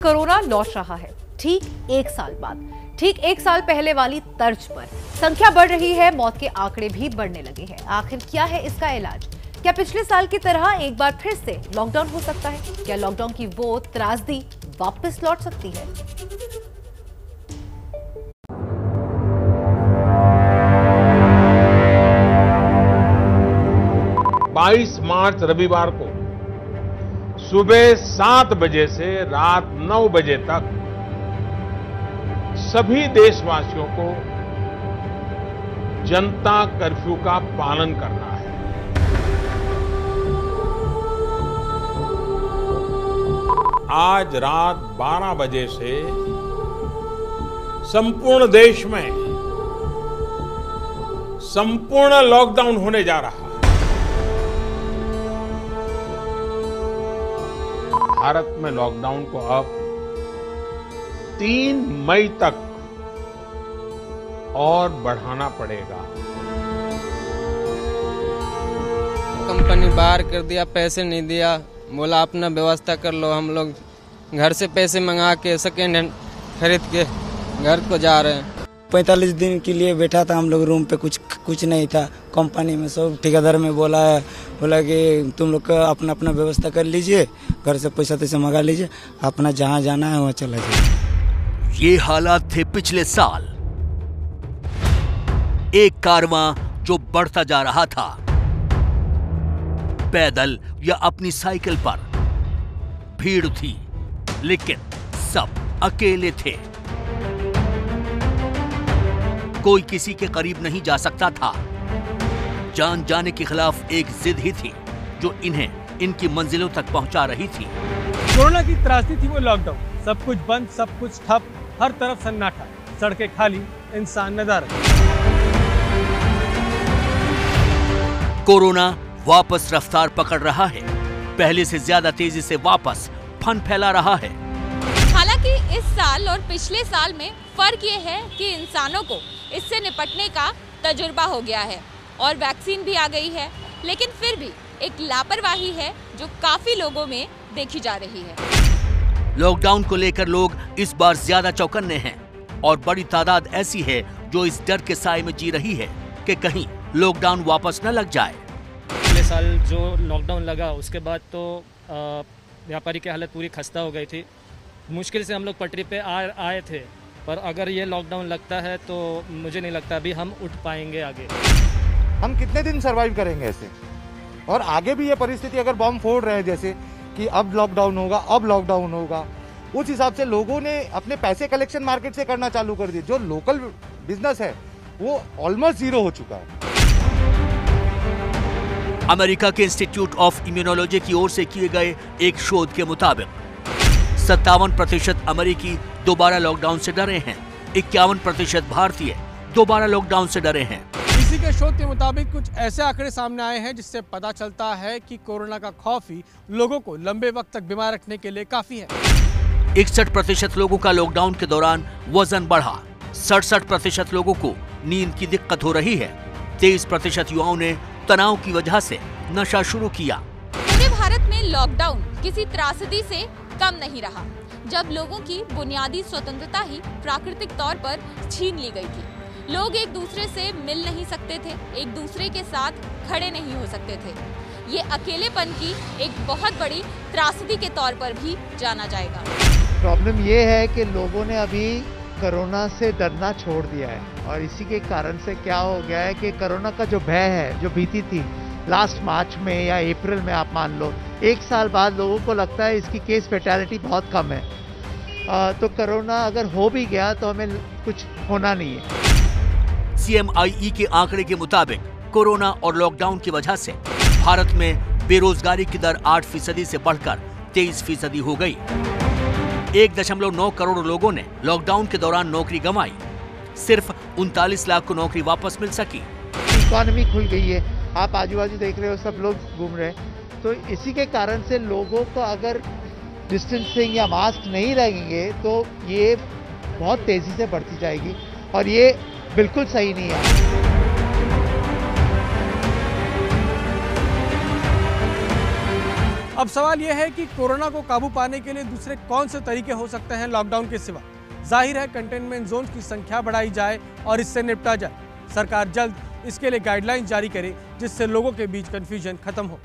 Corona लौट रहा है ठीक 1 साल बाद, ठीक 1 साल पहले वाली तर्ज पर। संख्या बढ़ रही है, मौत के आंकड़े भी बढ़ने लगे हैं। आखिर क्या है इसका इलाज? क्या पिछले साल की तरह एक बार फिर से लॉकडाउन हो सकता है? क्या लॉकडाउन की वो त्रासदी वापस लौट सकती है? मार्च रविवार को सुबह 7 बजे से रात 9 बजे तक सभी देशवासियों को जनता कर्फ्यू का पालन करना है। आज रात 12 बजे से संपूर्ण देश में संपूर्ण लॉकडाउन होने जा रहा है। भारत में लॉकडाउन को अब 3 मई तक और बढ़ाना पड़ेगा। कंपनी बाहर कर दिया, पैसे नहीं दिया, बोला अपना व्यवस्था कर लो। हम लोग घर से पैसे मंगा के सेकेंड हैंड खरीद के घर को जा रहे हैं। 45 दिन के लिए बैठा था हम लोग रूम पे, कुछ नहीं था। कंपनी में सब ठेकेदार में बोला कि तुम लोग का अपना अपना व्यवस्था कर लीजिए, घर से पैसा तैसा मंगा लीजिए, अपना जहां जाना है वहां चला जाए। ये हालात थे पिछले साल। एक कारवां जो बढ़ता जा रहा था, पैदल या अपनी साइकिल पर। भीड़ थी लेकिन सब अकेले थे। कोई किसी के करीब नहीं जा सकता था। जान जाने के खिलाफ एक जिद ही थी जो इन्हें इनकी मंजिलों तक पहुंचा रही थी। कोरोना की त्रासदी थी वो लॉकडाउन। सब कुछ बंद, सब कुछ ठप, हर तरफ सन्नाटा, सड़कें खाली, इंसान नदारद। कोरोना वापस रफ्तार पकड़ रहा है, पहले से ज्यादा तेजी से वापस फन फैला रहा है। हालांकि इस साल और पिछले साल में फर्क ये है कि इंसानों को इससे निपटने का तजुर्बा हो गया है और वैक्सीन भी आ गई है, लेकिन फिर भी एक लापरवाही है जो काफी लोगों में देखी जा रही है। लॉकडाउन को लेकर लोग इस बार ज्यादा चौकन्ने हैं और बड़ी तादाद ऐसी है जो इस डर के साए में जी रही है कि कहीं लॉकडाउन वापस न लग जाए। पिछले साल जो लॉकडाउन लगा उसके बाद तो व्यापारी की हालत पूरी खस्ता हो गई थी। मुश्किल से हम लोग पटरी पे आए थे, पर अगर ये लॉकडाउन लगता है तो मुझे नहीं लगता अभी हम उठ पाएंगे आगे। हम कितने दिन सरवाइव करेंगे ऐसे? और आगे भी ये परिस्थिति अगर बम फोड़ रहे हैं जैसे कि अब लॉकडाउन होगा, अब लॉकडाउन होगा, उस हिसाब से लोगों ने अपने पैसे कलेक्शन मार्केट से करना चालू कर दिए। जो लोकल बिजनेस है वो ऑलमोस्ट जीरो हो चुका है। अमेरिका के इंस्टीट्यूट ऑफ इम्यूनोलॉजी की ओर से किए गए एक शोध के मुताबिक 57% अमेरिकी दोबारा लॉकडाउन से डरे हैं, 51% भारतीय दोबारा लॉकडाउन से डरे हैं। इसी के शोध के मुताबिक कुछ ऐसे आंकड़े सामने आए हैं जिससे पता चलता है कि कोरोना का खौफ ही लोगों को लंबे वक्त तक बीमार रखने के लिए काफी है। 61% लोगों का लॉकडाउन के दौरान वजन बढ़ा, 67% लोगों को नींद की दिक्कत हो रही है, 23% युवाओं ने तनाव की वजह से नशा शुरू किया। पूरे भारत में लॉकडाउन किसी त्रासदी से कम नहीं रहा, जब लोगों की बुनियादी स्वतंत्रता ही प्राकृतिक तौर पर छीन ली गई थी। लोग एक दूसरे से मिल नहीं सकते थे, एक दूसरे के साथ खड़े नहीं हो सकते थे। ये अकेलेपन की एक बहुत बड़ी त्रासदी के तौर पर भी जाना जाएगा। प्रॉब्लम ये है कि लोगों ने अभी कोरोना से डरना छोड़ दिया है और इसी के कारण से क्या हो गया है कि कोरोना का जो भय है, जो भीति थी लास्ट मार्च में या अप्रैल में, आप मान लो 1 साल बाद लोगों को लगता है इसकी केस फैटेलिटी बहुत कम है, तो कोरोना अगर हो भी गया तो हमें कुछ होना नहीं है। CMIE के आंकड़े के मुताबिक कोरोना और लॉकडाउन की वजह से भारत में बेरोजगारी की दर 8% से बढ़कर 23% हो गई। 1.9 करोड़ लोगों ने लॉकडाउन के दौरान नौकरी गंवाई, सिर्फ 39 लाख को नौकरी वापस मिल सकी। इकोनॉमी खुल गई है, आप आजू बाजू देख रहे हो, सब लोग घूम रहे हैं, तो इसी के कारण से लोगों को अगर डिस्टेंसिंग या मास्क नहीं लगेंगे तो ये बहुत तेजी से बढ़ती जाएगी और ये बिल्कुल सही नहीं है। अब सवाल यह है कि कोरोना को काबू पाने के लिए दूसरे कौन से तरीके हो सकते हैं लॉकडाउन के सिवा। जाहिर है कंटेनमेंट जोन की संख्या बढ़ाई जाए और इससे निपटा जाए। सरकार जल्द इसके लिए गाइडलाइंस जारी करे जिससे लोगों के बीच कंफ्यूजन खत्म हो।